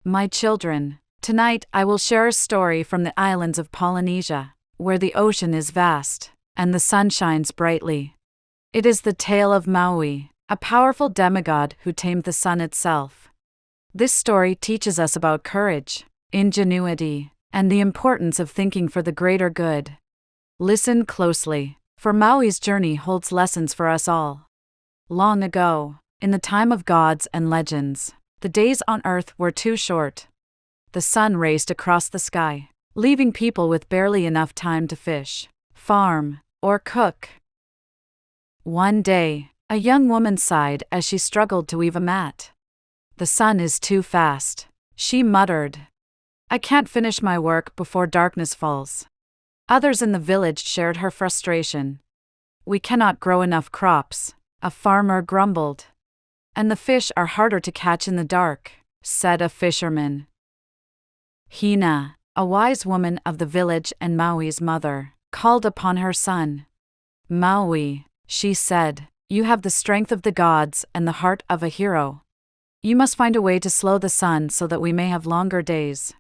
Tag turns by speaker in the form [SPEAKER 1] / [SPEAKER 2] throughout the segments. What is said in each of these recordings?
[SPEAKER 1] My children, tonight I will share a story from the islands of Polynesia, where the ocean is vast, and the sun shines brightly. It is the tale of Maui, a powerful demigod who tamed the sun itself. This story teaches us about courage, ingenuity, and the importance of thinking for the greater good. Listen closely, for Maui's journey holds lessons for us all. Long ago, in the time of gods and legends, the days on Earth were too short. The sun raced across the sky, leaving people with barely enough time to fish, farm, or cook. One day, a young woman sighed as she struggled to weave a mat. "The sun is too fast," she muttered. "I can't finish my work before darkness falls." Others in the village shared her frustration. "We cannot grow enough crops," a farmer grumbled. "And the fish are harder to catch in the dark," said a fisherman. Hina, a wise woman of the village and Maui's mother, called upon her son. "Maui," she said, "you have the strength of the gods and the heart of a hero. You must find a way to slow the sun so that we may have longer days."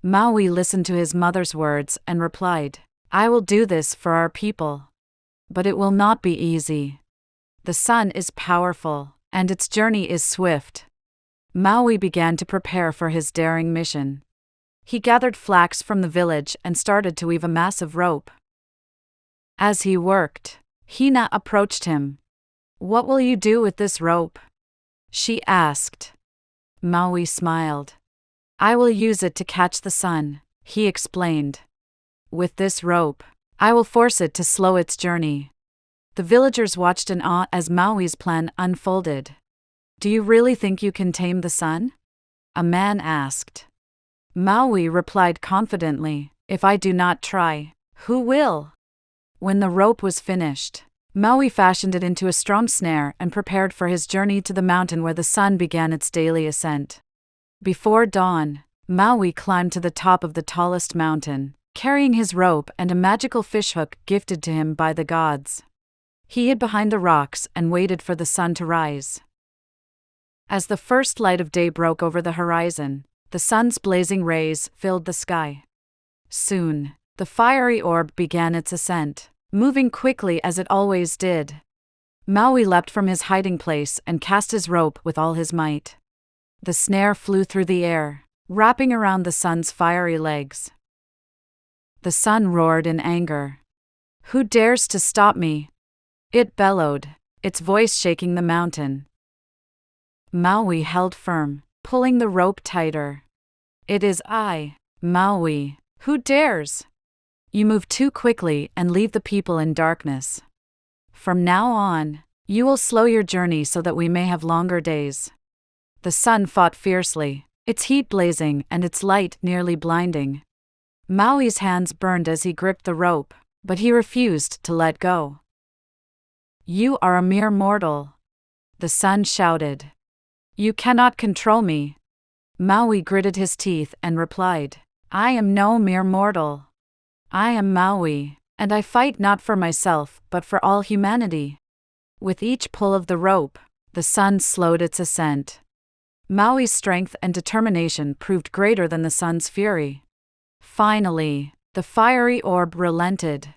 [SPEAKER 1] Maui listened to his mother's words and replied, "I will do this for our people. But it will not be easy. The sun is powerful, and its journey is swift." Maui began to prepare for his daring mission. He gathered flax from the village and started to weave a massive rope. As he worked, Hina approached him. "What will you do with this rope?" she asked. Maui smiled. "I will use it to catch the sun," he explained. "With this rope, I will force it to slow its journey." The villagers watched in awe as Maui's plan unfolded. "Do you really think you can tame the sun?" a man asked. Maui replied confidently, "If I do not try, who will?" When the rope was finished, Maui fashioned it into a strong snare and prepared for his journey to the mountain where the sun began its daily ascent. Before dawn, Maui climbed to the top of the tallest mountain, carrying his rope and a magical fishhook gifted to him by the gods. He hid behind the rocks and waited for the sun to rise. As the first light of day broke over the horizon, the sun's blazing rays filled the sky. Soon, the fiery orb began its ascent, moving quickly as it always did. Maui leapt from his hiding place and cast his rope with all his might. The snare flew through the air, wrapping around the sun's fiery legs. The sun roared in anger. "Who dares to stop me?" it bellowed, its voice shaking the mountain. Maui held firm, pulling the rope tighter. "It is I, Maui. Who dares? You move too quickly and leave the people in darkness. From now on, you will slow your journey so that we may have longer days." The sun fought fiercely, its heat blazing and its light nearly blinding. Maui's hands burned as he gripped the rope, but he refused to let go. "You are a mere mortal," the sun shouted. "You cannot control me." Maui gritted his teeth and replied, "I am no mere mortal. I am Maui, and I fight not for myself but for all humanity." With each pull of the rope, the sun slowed its ascent. Maui's strength and determination proved greater than the sun's fury. Finally, the fiery orb relented.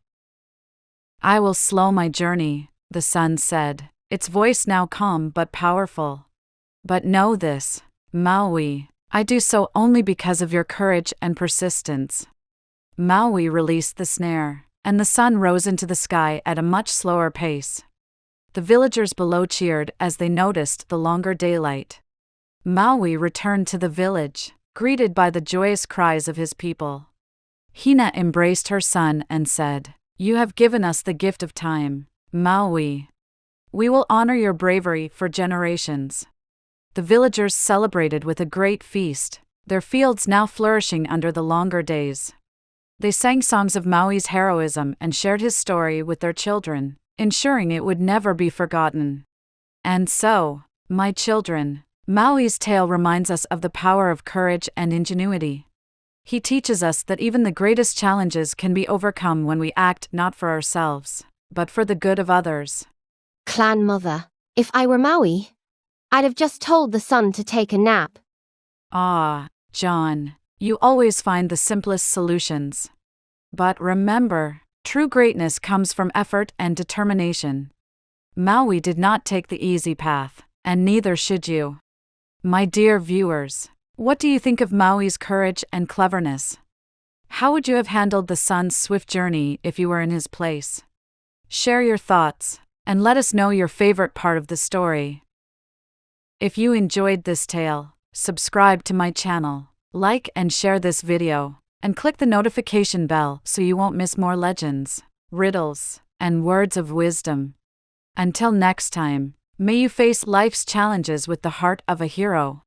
[SPEAKER 1] "I will slow my journey," the sun said, its voice now calm but powerful. "But know this, Maui, I do so only because of your courage and persistence." Maui released the snare, and the sun rose into the sky at a much slower pace. The villagers below cheered as they noticed the longer daylight. Maui returned to the village, greeted by the joyous cries of his people. Hina embraced her son and said, "You have given us the gift of time, Maui. We will honor your bravery for generations." The villagers celebrated with a great feast, their fields now flourishing under the longer days. They sang songs of Maui's heroism and shared his story with their children, ensuring it would never be forgotten. And so, my children, Maui's tale reminds us of the power of courage and ingenuity. He teaches us that even the greatest challenges can be overcome when we act not for ourselves, but for the good of others.
[SPEAKER 2] Clan Mother, if I were Maui, I'd have just told the sun to take a nap.
[SPEAKER 1] Ah, John, you always find the simplest solutions. But remember, true greatness comes from effort and determination. Maui did not take the easy path, and neither should you. My dear viewers, what do you think of Maui's courage and cleverness? How would you have handled the sun's swift journey if you were in his place? Share your thoughts, and let us know your favorite part of the story. If you enjoyed this tale, subscribe to my channel, like and share this video, and click the notification bell so you won't miss more legends, riddles, and words of wisdom. Until next time, may you face life's challenges with the heart of a hero.